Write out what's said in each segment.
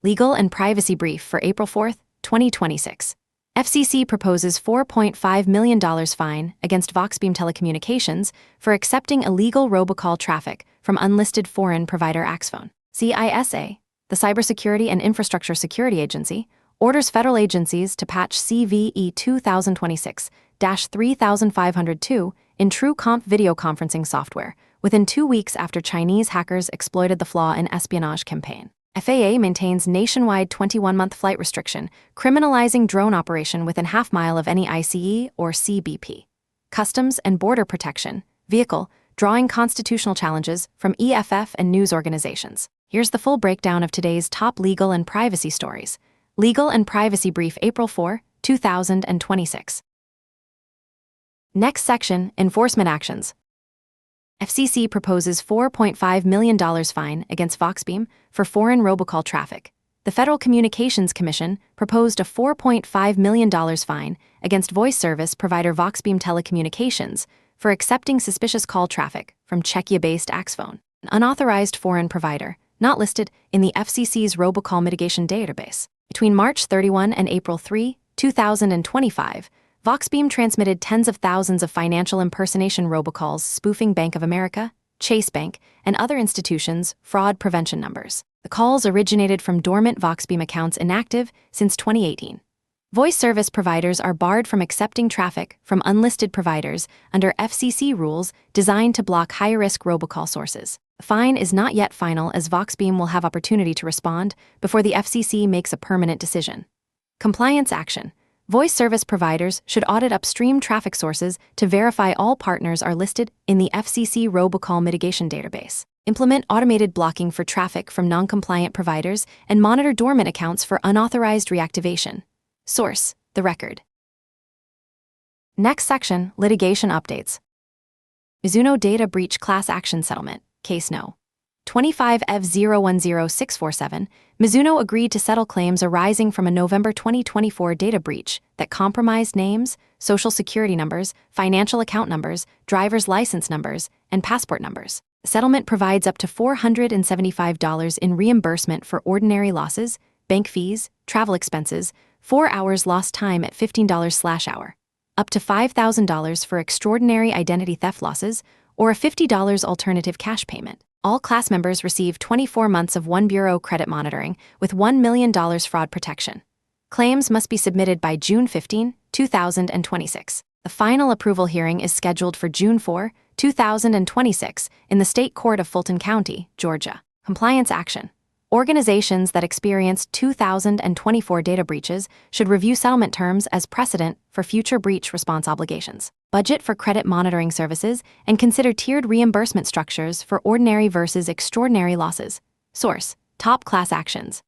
Legal and Privacy Brief for April 4, 2026. FCC proposes $4.5 million fine against Voxbeam Telecommunications for accepting illegal robocall traffic from unlisted foreign provider Axphone. CISA, the Cybersecurity and Infrastructure Security Agency, orders federal agencies to patch CVE 2026-3502 in TrueComp video conferencing software within 2 weeks after Chinese hackers exploited the flaw in espionage campaign. FAA maintains nationwide 21-month flight restriction, criminalizing drone operation within half-mile of any ICE or CBP. Customs and Border Protection, vehicle, drawing constitutional challenges from EFF and news organizations. Here's the full breakdown of today's top legal and privacy stories. Legal and Privacy Brief April 4, 2026. Next section, Enforcement Actions. FCC proposes $4.5 million fine against Voxbeam for foreign robocall traffic. The Federal Communications Commission proposed a $4.5 million fine against voice service provider Voxbeam Telecommunications for accepting suspicious call traffic from Czechia-based Axphone, an unauthorized foreign provider not listed in the FCC's robocall mitigation database. Between March 31 and April 3, 2025, Voxbeam transmitted tens of thousands of financial impersonation robocalls spoofing Bank of America, Chase Bank, and other institutions' fraud prevention numbers. The calls originated from dormant Voxbeam accounts inactive since 2018. Voice service providers are barred from accepting traffic from unlisted providers under FCC rules designed to block high-risk robocall sources. The fine is not yet final, as Voxbeam will have opportunity to respond before the FCC makes a permanent decision. Compliance action. Voice service providers should audit upstream traffic sources to verify all partners are listed in the FCC robocall mitigation database. Implement automated blocking for traffic from non-compliant providers and monitor dormant accounts for unauthorized reactivation. Source: The Record. Next section, Litigation Updates. Mizuno Data Breach Class Action Settlement, Case No. 25F010647, Mizuno agreed to settle claims arising from a November 2024 data breach that compromised names, social security numbers, financial account numbers, driver's license numbers, and passport numbers. The settlement provides up to $475 in reimbursement for ordinary losses, bank fees, travel expenses, 4 hours lost time at $15/hour, up to $5,000 for extraordinary identity theft losses, or a $50 alternative cash payment. All class members receive 24 months of One Bureau credit monitoring with $1 million fraud protection. Claims must be submitted by June 15, 2026. The final approval hearing is scheduled for June 4, 2026 in the State Court of Fulton County, Georgia. Compliance action. Organizations that experienced 2024 data breaches should review settlement terms as precedent for future breach response obligations. Budget for credit monitoring services and consider tiered reimbursement structures for ordinary versus extraordinary losses. Source: Top Class Actions.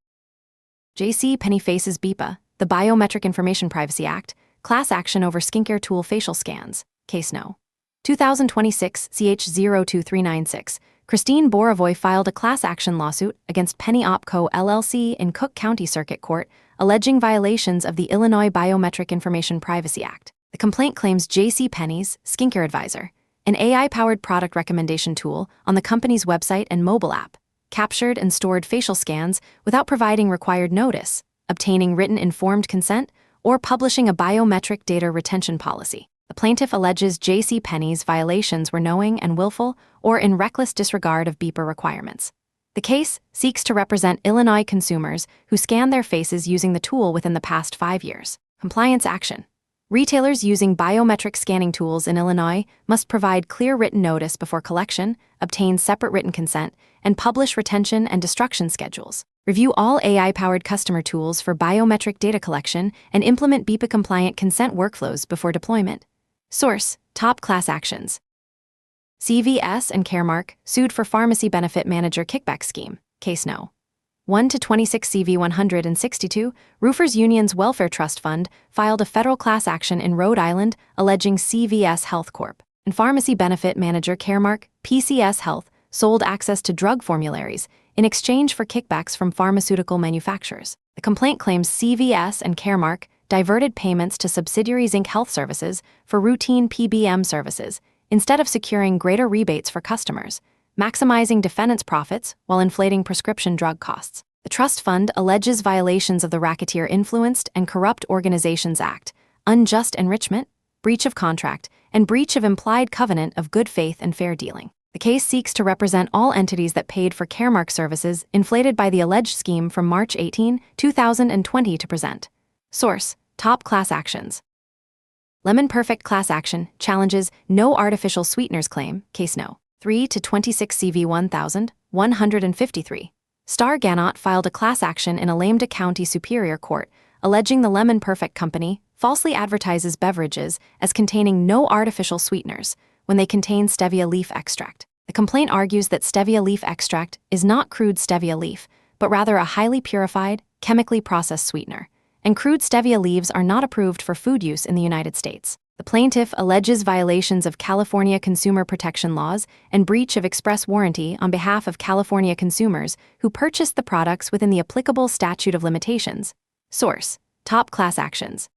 J.C. Penney faces BIPA, the Biometric Information Privacy Act, class action over skincare tool facial scans. Case No. 2026 CH02396. Christine Borovoy filed a class action lawsuit against Penny Opco LLC in Cook County Circuit Court, alleging violations of the Illinois Biometric Information Privacy Act. The complaint claims J.C. Penney's Skincare Advisor, an AI-powered product recommendation tool on the company's website and mobile app, captured and stored facial scans without providing required notice, obtaining written informed consent, or publishing a biometric data retention policy. The plaintiff alleges J.C. Penney's violations were knowing and willful or in reckless disregard of BIPA requirements. The case seeks to represent Illinois consumers who scan their faces using the tool within the past 5 years. Compliance action. Retailers using biometric scanning tools in Illinois must provide clear written notice before collection, obtain separate written consent, and publish retention and destruction schedules. Review all AI-powered customer tools for biometric data collection and implement BIPA-compliant consent workflows before deployment. Source: Top Class Actions. CVS and Caremark sued for pharmacy benefit manager kickback scheme. Case No. 1-26 CV 162, Roofers Union's Welfare Trust Fund filed a federal class action in Rhode Island alleging CVS Health Corp. and pharmacy benefit manager Caremark, PCS Health, sold access to drug formularies in exchange for kickbacks from pharmaceutical manufacturers. The complaint claims CVS and Caremark diverted payments to subsidiaries Inc. Health Services for routine PBM services instead of securing greater rebates for customers, maximizing defendants' profits while inflating prescription drug costs. The trust fund alleges violations of the Racketeer Influenced and Corrupt Organizations Act, unjust enrichment, breach of contract, and breach of implied covenant of good faith and fair dealing. The case seeks to represent all entities that paid for Caremark services inflated by the alleged scheme from March 18, 2020 to present. Source: Top Class Actions. Lemon Perfect Class Action challenges No Artificial Sweeteners Claim, Case No. 3-26 CV 1153. Star Gannott filed a class action in Alameda County Superior Court, alleging the Lemon Perfect Company falsely advertises beverages as containing no artificial sweeteners when they contain stevia leaf extract. The complaint argues that stevia leaf extract is not crude stevia leaf, but rather a highly purified, chemically processed sweetener, and crude stevia leaves are not approved for food use in the United States. The plaintiff alleges violations of California consumer protection laws and breach of express warranty on behalf of California consumers who purchased the products within the applicable statute of limitations. Source: Top Class Actions.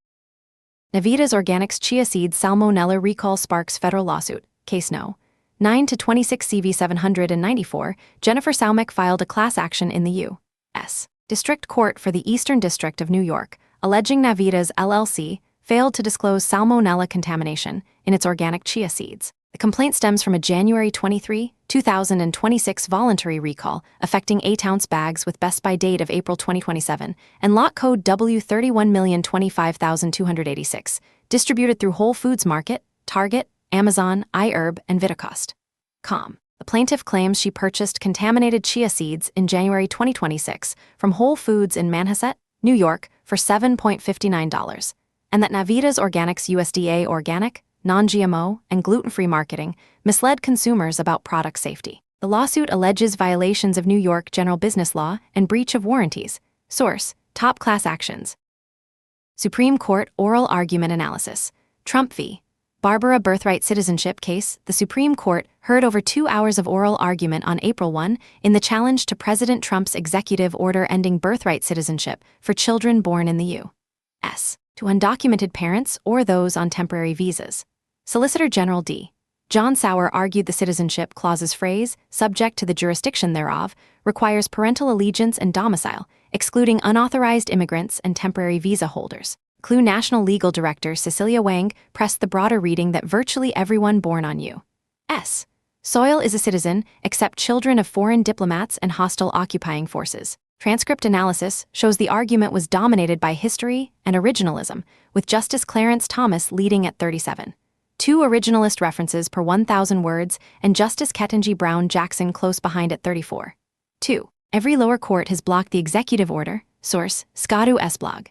Navitas Organics Chia Seeds Salmonella Recall Sparks Federal Lawsuit, Case No. 9-26 CV 794, Jennifer Saumek filed a class action in the U.S. District Court for the Eastern District of New York, alleging Navitas LLC failed to disclose salmonella contamination in its organic chia seeds. The complaint stems from a January 23, 2026 voluntary recall affecting 8-ounce bags with best by date of April 2027 and lot code W31025286, distributed through Whole Foods Market, Target, Amazon, iHerb, and Vitacost.com. The plaintiff claims she purchased contaminated chia seeds in January 2026 from Whole Foods in Manhasset, New York, for $7.59, and that Navitas Organics USDA organic, non-GMO, and gluten-free marketing misled consumers about product safety. The lawsuit alleges violations of New York general business law and breach of warranties. Source: Top Class Actions. Supreme Court Oral Argument Analysis. Trump v. Barbara Birthright Citizenship Case. The Supreme Court heard over 2 hours of oral argument on April 1 in the challenge to President Trump's executive order ending birthright citizenship for children born in the U.S. to undocumented parents or those on temporary visas. Solicitor General D. John Sauer argued the Citizenship Clause's phrase, subject to the jurisdiction thereof, requires parental allegiance and domicile, excluding unauthorized immigrants and temporary visa holders. CLUE National Legal Director Cecilia Wang pressed the broader reading that virtually everyone born on U.S. soil is a citizen, except children of foreign diplomats and hostile occupying forces. Transcript analysis shows the argument was dominated by history and originalism, with Justice Clarence Thomas leading at 37. 2 originalist references per 1,000 words, and Justice Ketanji Brown Jackson close behind at 34. 2. Every lower court has blocked the executive order. Source: Scadu S. blog.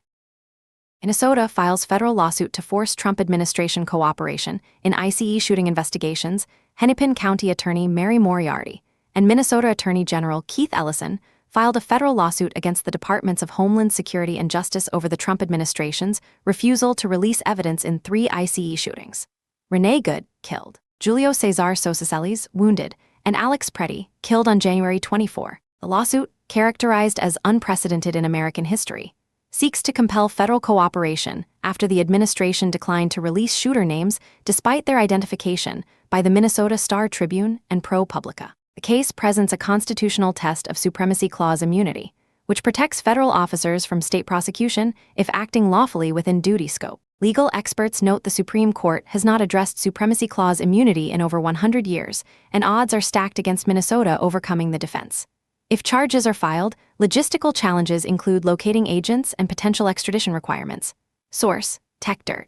Minnesota files federal lawsuit to force Trump administration cooperation in ICE shooting investigations. Hennepin County Attorney Mary Moriarty and Minnesota Attorney General Keith Ellison filed a federal lawsuit against the Departments of Homeland Security and Justice over the Trump administration's refusal to release evidence in 3 ICE shootings. Renee Good, killed. Julio Cesar Sosaceles, wounded, and Alex Preddy, killed on January 24. The lawsuit, characterized as unprecedented in American history, seeks to compel federal cooperation after the administration declined to release shooter names despite their identification by the Minnesota Star-Tribune and ProPublica. The case presents a constitutional test of Supremacy Clause immunity, which protects federal officers from state prosecution if acting lawfully within duty scope. Legal experts note the Supreme Court has not addressed Supremacy Clause immunity in over 100 years, and odds are stacked against Minnesota overcoming the defense. If charges are filed, logistical challenges include locating agents and potential extradition requirements. Source: TechDirt.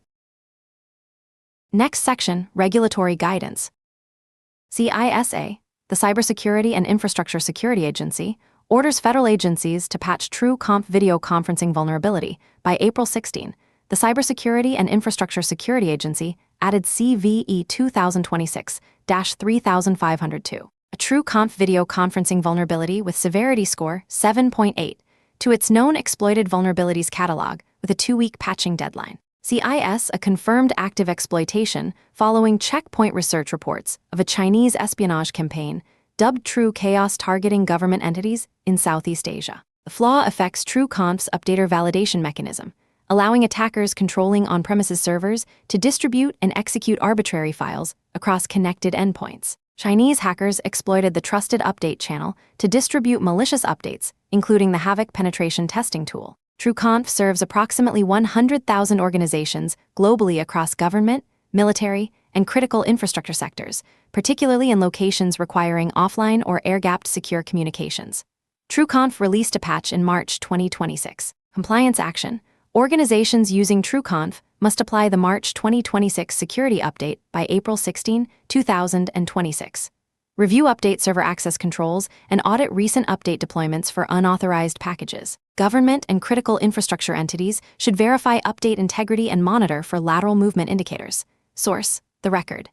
Next section, Regulatory Guidance. CISA, the Cybersecurity and Infrastructure Security Agency, orders federal agencies to patch TrueConf video conferencing vulnerability by April 16. The Cybersecurity and Infrastructure Security Agency added CVE 2026-3502, a TrueConf video conferencing vulnerability with severity score 7.8, to its known exploited vulnerabilities catalog with a 2-week patching deadline. CIS a confirmed active exploitation following Checkpoint research reports of a Chinese espionage campaign dubbed True Chaos targeting government entities in Southeast Asia. The flaw affects TrueConf's updater validation mechanism, allowing attackers controlling on-premises servers to distribute and execute arbitrary files across connected endpoints. Chinese hackers exploited the Trusted Update channel to distribute malicious updates, including the Havoc penetration testing tool. TrueConf serves approximately 100,000 organizations globally across government, military, and critical infrastructure sectors, particularly in locations requiring offline or air-gapped secure communications. TrueConf released a patch in March 2026. Compliance action. Organizations using TrueConf must apply the March 2026 security update by April 16, 2026. Review update server access controls and audit recent update deployments for unauthorized packages. Government and critical infrastructure entities should verify update integrity and monitor for lateral movement indicators. Source: The Record.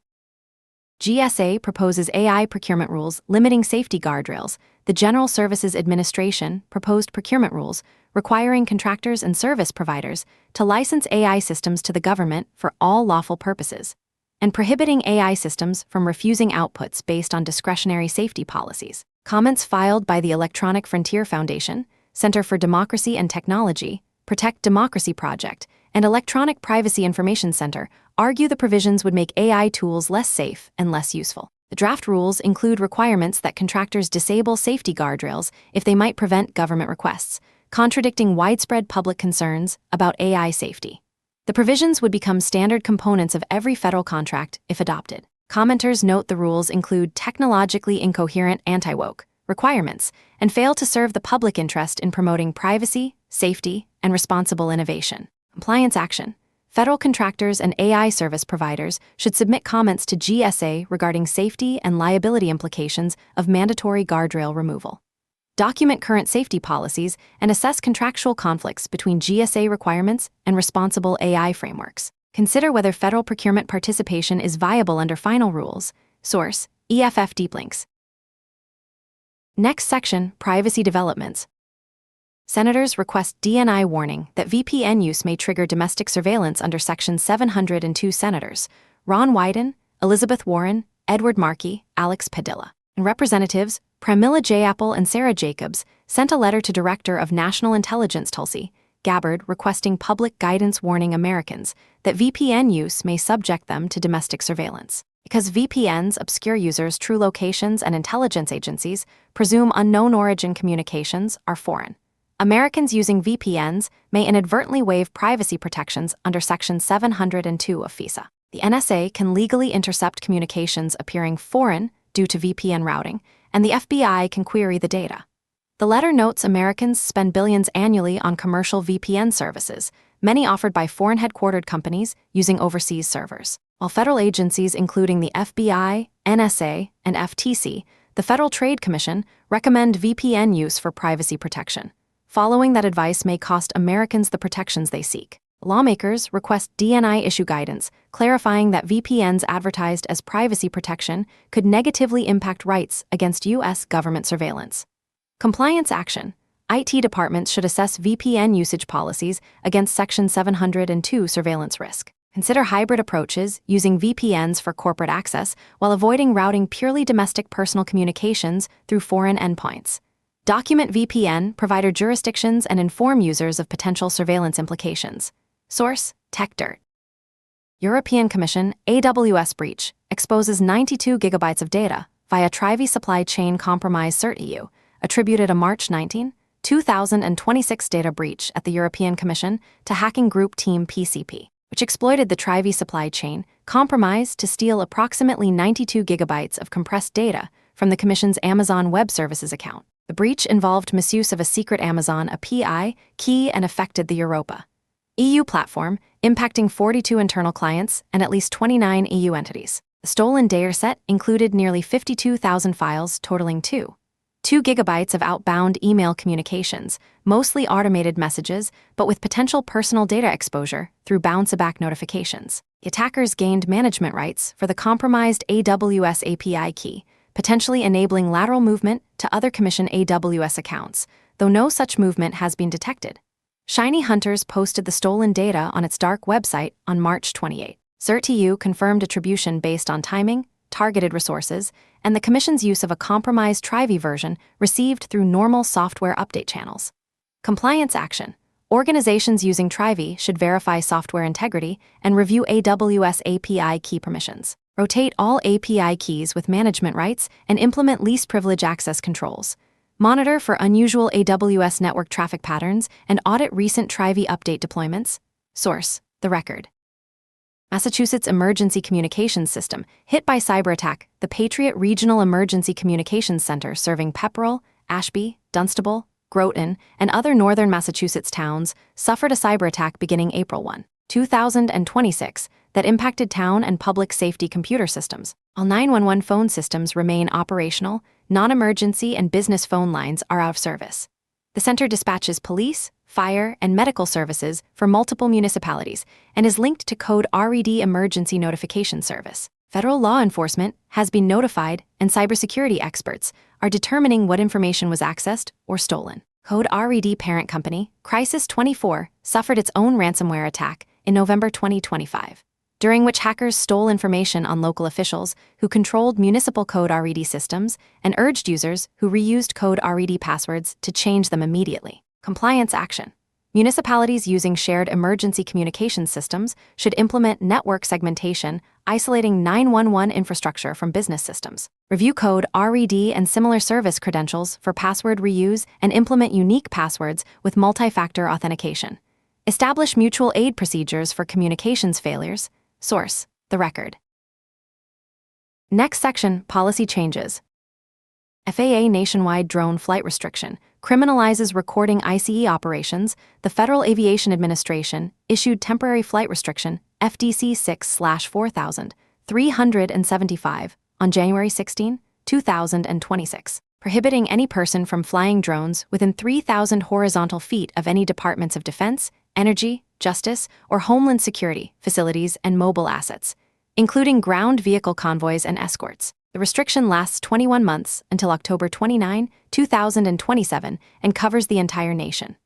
GSA proposes AI procurement rules limiting safety guardrails. The General Services Administration proposed procurement rules requiring contractors and service providers to license AI systems to the government for all lawful purposes, and prohibiting AI systems from refusing outputs based on discretionary safety policies. Comments filed by the Electronic Frontier Foundation, Center for Democracy and Technology, Protect Democracy Project, and Electronic Privacy Information Center argue the provisions would make AI tools less safe and less useful. The draft rules include requirements that contractors disable safety guardrails if they might prevent government requests, contradicting widespread public concerns about AI safety. The provisions would become standard components of every federal contract if adopted. Commenters note the rules include technologically incoherent anti-woke requirements and fail to serve the public interest in promoting privacy, safety, and responsible innovation. Compliance action. Federal contractors and AI service providers should submit comments to GSA regarding safety and liability implications of mandatory guardrail removal. Document current safety policies and assess contractual conflicts between GSA requirements and responsible AI frameworks. Consider whether federal procurement participation is viable under final rules. Source: EFF Deep Links. Next section, Privacy Developments. Senators request DNI warning that VPN use may trigger domestic surveillance under Section 702. Senators Ron Wyden, Elizabeth Warren, Edward Markey, Alex Padilla, and Representatives Pramila Jayapal and Sarah Jacobs sent a letter to Director of National Intelligence Tulsi Gabbard requesting public guidance warning Americans that VPN use may subject them to domestic surveillance. Because VPNs obscure users' true locations and intelligence agencies presume unknown origin communications are foreign, Americans using VPNs may inadvertently waive privacy protections under Section 702 of FISA. The NSA can legally intercept communications appearing foreign due to VPN routing, and the FBI can query the data. The letter notes Americans spend billions annually on commercial VPN services, many offered by foreign-headquartered companies using overseas servers. While federal agencies including the FBI, NSA, and FTC, the Federal Trade Commission, recommend VPN use for privacy protection. Following that advice may cost Americans the protections they seek. Lawmakers request DNI issue guidance, clarifying that VPNs advertised as privacy protection could negatively impact rights against U.S. government surveillance. Compliance action. IT departments should assess VPN usage policies against Section 702 surveillance risk. Consider hybrid approaches using VPNs for corporate access while avoiding routing purely domestic personal communications through foreign endpoints. Document VPN provider jurisdictions and inform users of potential surveillance implications. Source: TechDirt. European Commission AWS breach exposes 92 gigabytes of data via Trivi supply chain compromise CERT-EU, attributed a March 19, 2026 data breach at the European Commission to hacking group Team PCP, which exploited the Trivi supply chain compromise to steal approximately 92 gigabytes of compressed data from the Commission's Amazon Web Services account. The breach involved misuse of a secret Amazon API key and affected the Europa EU platform, impacting 42 internal clients and at least 29 EU entities. The stolen dataset included nearly 52,000 files totaling 2 gigabytes of outbound email communications, mostly automated messages, but with potential personal data exposure through bounce-back notifications. The attackers gained management rights for the compromised AWS API key, potentially enabling lateral movement to other Commission AWS accounts, though no such movement has been detected. Shiny Hunters posted the stolen data on its dark website on March 28. CERT-EU confirmed attribution based on timing, targeted resources, and the Commission's use of a compromised Trivi version received through normal software update channels. Compliance action. Organizations using Trivi should verify software integrity and review AWS API key permissions. Rotate all API keys with management rights and implement least privilege access controls. Monitor for unusual AWS network traffic patterns and audit recent Trivy update deployments. Source: The Record. Massachusetts Emergency Communications System hit by cyber attack. The Patriot Regional Emergency Communications Center, serving Pepperell, Ashby, Dunstable, Groton, and other northern Massachusetts towns, suffered a cyber attack beginning April 1, 2026, that impacted town and public safety computer systems. All 911 phone systems remain operational. Non-emergency and business phone lines are out of service. The center dispatches police, fire, and medical services for multiple municipalities and is linked to Code RED Emergency Notification Service. Federal law enforcement has been notified, and cybersecurity experts are determining what information was accessed or stolen. Code RED parent company, Crisis 24, suffered its own ransomware attack in November 2025, during which hackers stole information on local officials who controlled municipal Code RED systems and urged users who reused Code RED passwords to change them immediately. Compliance action. Municipalities using shared emergency communications systems should implement network segmentation, isolating 911 infrastructure from business systems. Review Code RED and similar service credentials for password reuse and implement unique passwords with multi-factor authentication. Establish mutual aid procedures for communications failures. Source: The Record. Next section: Policy changes. FAA nationwide drone flight restriction criminalizes recording ICE operations. The Federal Aviation Administration issued temporary flight restriction FDC 6/4375 on January 16, 2026, prohibiting any person from flying drones within 3,000 horizontal feet of any departments of defense, energy, justice, or homeland security facilities and mobile assets, including ground vehicle convoys and escorts. The restriction lasts 21 months until October 29, 2027, and covers the entire nation.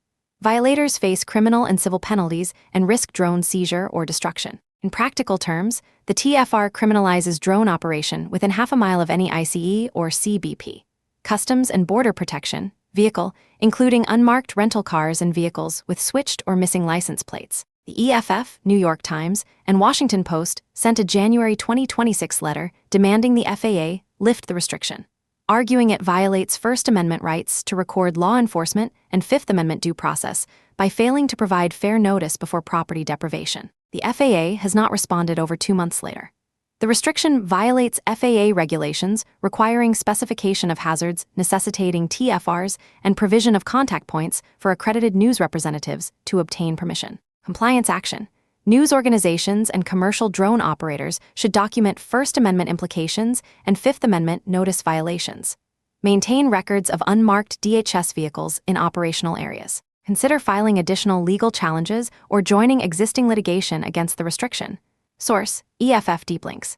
Violators face criminal and civil penalties and risk drone seizure or destruction. In practical terms, the TFR criminalizes drone operation within half a mile of any ICE or CBP. Customs and Border Protection, vehicle, including unmarked rental cars and vehicles with switched or missing license plates. The EFF, New York Times, and Washington Post sent a January 2026 letter demanding the FAA lift the restriction, arguing it violates First Amendment rights to record law enforcement and Fifth Amendment due process by failing to provide fair notice before property deprivation. The FAA has not responded over 2 months later. The restriction violates FAA regulations requiring specification of hazards necessitating TFRs and provision of contact points for accredited news representatives to obtain permission. Compliance action. News organizations and commercial drone operators should document First Amendment implications and Fifth Amendment notice violations. Maintain records of unmarked DHS vehicles in operational areas. Consider filing additional legal challenges or joining existing litigation against the restriction. Source: EFF Deep Links.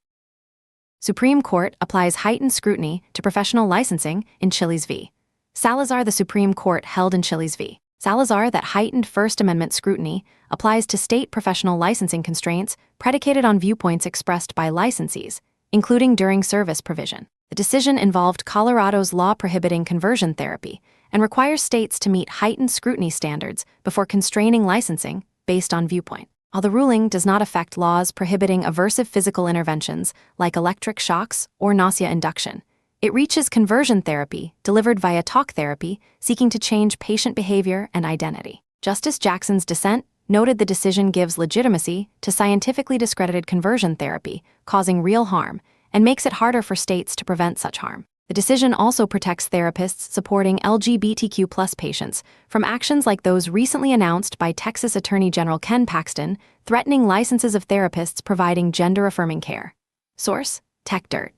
Supreme Court applies heightened scrutiny to professional licensing in Chiles v. Salazar. The Supreme Court held in Chiles v. Salazar that heightened First Amendment scrutiny applies to state professional licensing constraints predicated on viewpoints expressed by licensees, including during service provision. The decision involved Colorado's law prohibiting conversion therapy and requires states to meet heightened scrutiny standards before constraining licensing based on viewpoint. While the ruling does not affect laws prohibiting aversive physical interventions like electric shocks or nausea induction, it reaches conversion therapy delivered via talk therapy seeking to change patient behavior and identity. Justice Jackson's dissent noted the decision gives legitimacy to scientifically discredited conversion therapy, causing real harm, and makes it harder for states to prevent such harm. The decision also protects therapists supporting LGBTQ+ patients from actions like those recently announced by Texas Attorney General Ken Paxton, threatening licenses of therapists providing gender-affirming care. Source: TechDirt.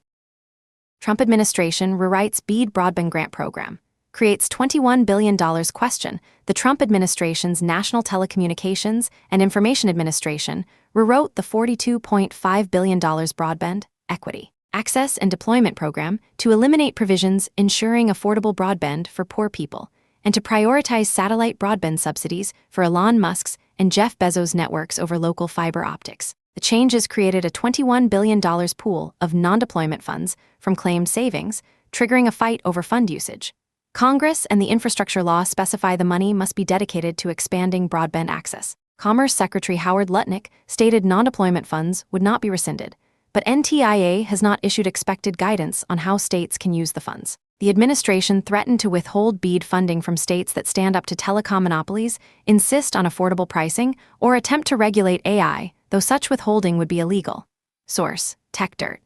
Trump administration rewrites BEAD broadband grant program. Creates $21 billion question. The Trump administration's National Telecommunications and Information Administration rewrote the $42.5 billion broadband, equity, access and deployment program to eliminate provisions ensuring affordable broadband for poor people and to prioritize satellite broadband subsidies for Elon Musk's and Jeff Bezos' networks over local fiber optics. The changes created a $21 billion pool of non-deployment funds from claimed savings, triggering a fight over fund usage. Congress and the infrastructure law specify the money must be dedicated to expanding broadband access. Commerce Secretary Howard Lutnick stated non-deployment funds would not be rescinded, but NTIA has not issued expected guidance on how states can use the funds. The administration threatened to withhold BEAD funding from states that stand up to telecom monopolies, insist on affordable pricing, or attempt to regulate AI, though such withholding would be illegal. Source: TechDirt.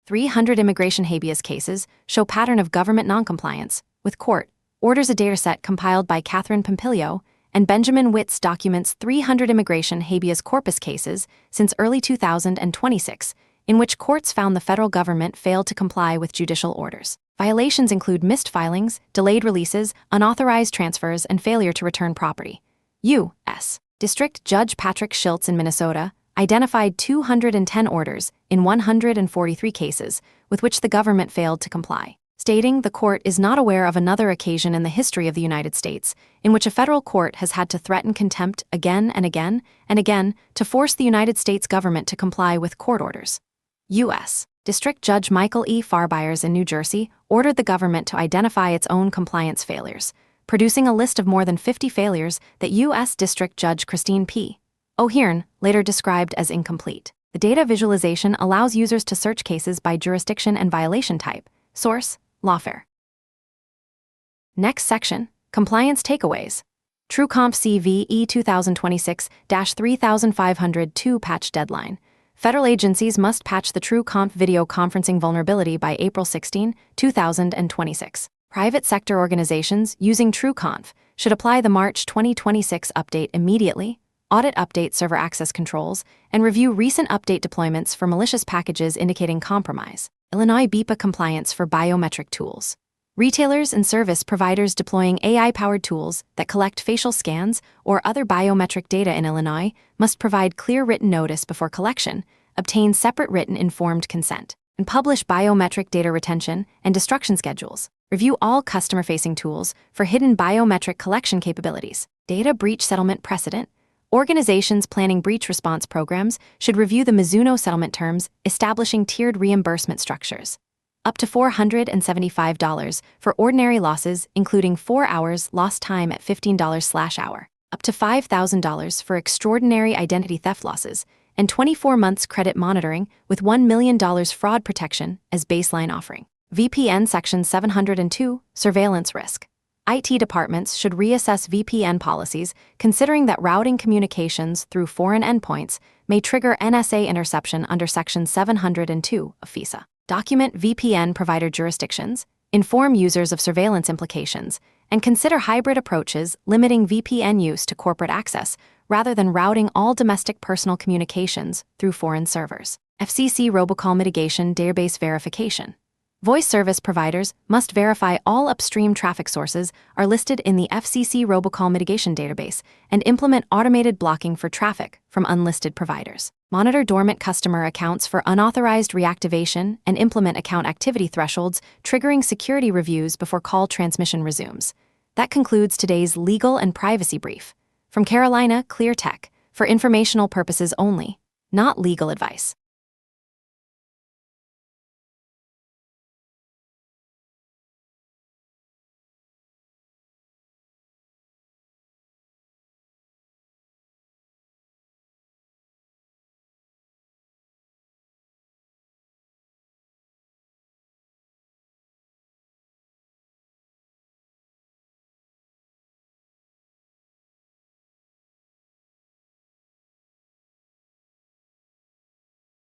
300 immigration habeas cases show pattern of government noncompliance, with court orders. A dataset compiled by Catherine Pompilio and Benjamin Witz documents 300 immigration habeas corpus cases since early 2026, in which courts found the federal government failed to comply with judicial orders. Violations include missed filings, delayed releases, unauthorized transfers, and failure to return property. U.S. District Judge Patrick Schiltz in Minnesota identified 210 orders in 143 cases with which the government failed to comply, stating the court is not aware of another occasion in the history of the United States in which a federal court has had to threaten contempt again and again and again to force the United States government to comply with court orders. U.S. District Judge Michael E. Farbyers in New Jersey ordered the government to identify its own compliance failures, producing a list of more than 50 failures that U.S. District Judge Christine P. O'Hearn later described as incomplete. The data visualization allows users to search cases by jurisdiction and violation type. Source: Lawfare. Next section: Compliance Takeaways. TrueComp CVE 2026-3502 Patch Deadline. Federal agencies must patch the TrueComp video conferencing vulnerability by April 16, 2026. Private sector organizations using TrueConf should apply the March 2026 update immediately, audit update server access controls, and review recent update deployments for malicious packages indicating compromise. Illinois BIPA compliance for biometric tools. Retailers and service providers deploying AI-powered tools that collect facial scans or other biometric data in Illinois must provide clear written notice before collection, obtain separate written informed consent, and publish biometric data retention and destruction schedules. Review all customer-facing tools for hidden biometric collection capabilities. Data breach settlement precedent. Organizations planning breach response programs should review the Mizuno settlement terms, establishing tiered reimbursement structures. Up to $475 for ordinary losses, including 4 hours lost time at $15/hour. Up to $5,000 for extraordinary identity theft losses, and 24 months credit monitoring with $1 million fraud protection as baseline offering. VPN Section 702, Surveillance Risk. IT departments should reassess VPN policies, considering that routing communications through foreign endpoints may trigger NSA interception under Section 702 of FISA. Document VPN provider jurisdictions, inform users of surveillance implications, and consider hybrid approaches limiting VPN use to corporate access rather than routing all domestic personal communications through foreign servers. FCC Robocall Mitigation Database Verification. Voice service providers must verify all upstream traffic sources are listed in the FCC Robocall Mitigation Database and implement automated blocking for traffic from unlisted providers. Monitor dormant customer accounts for unauthorized reactivation and implement account activity thresholds, triggering security reviews before call transmission resumes. That concludes today's legal and privacy brief. From Carolina Clear Tech, for informational purposes only, not legal advice.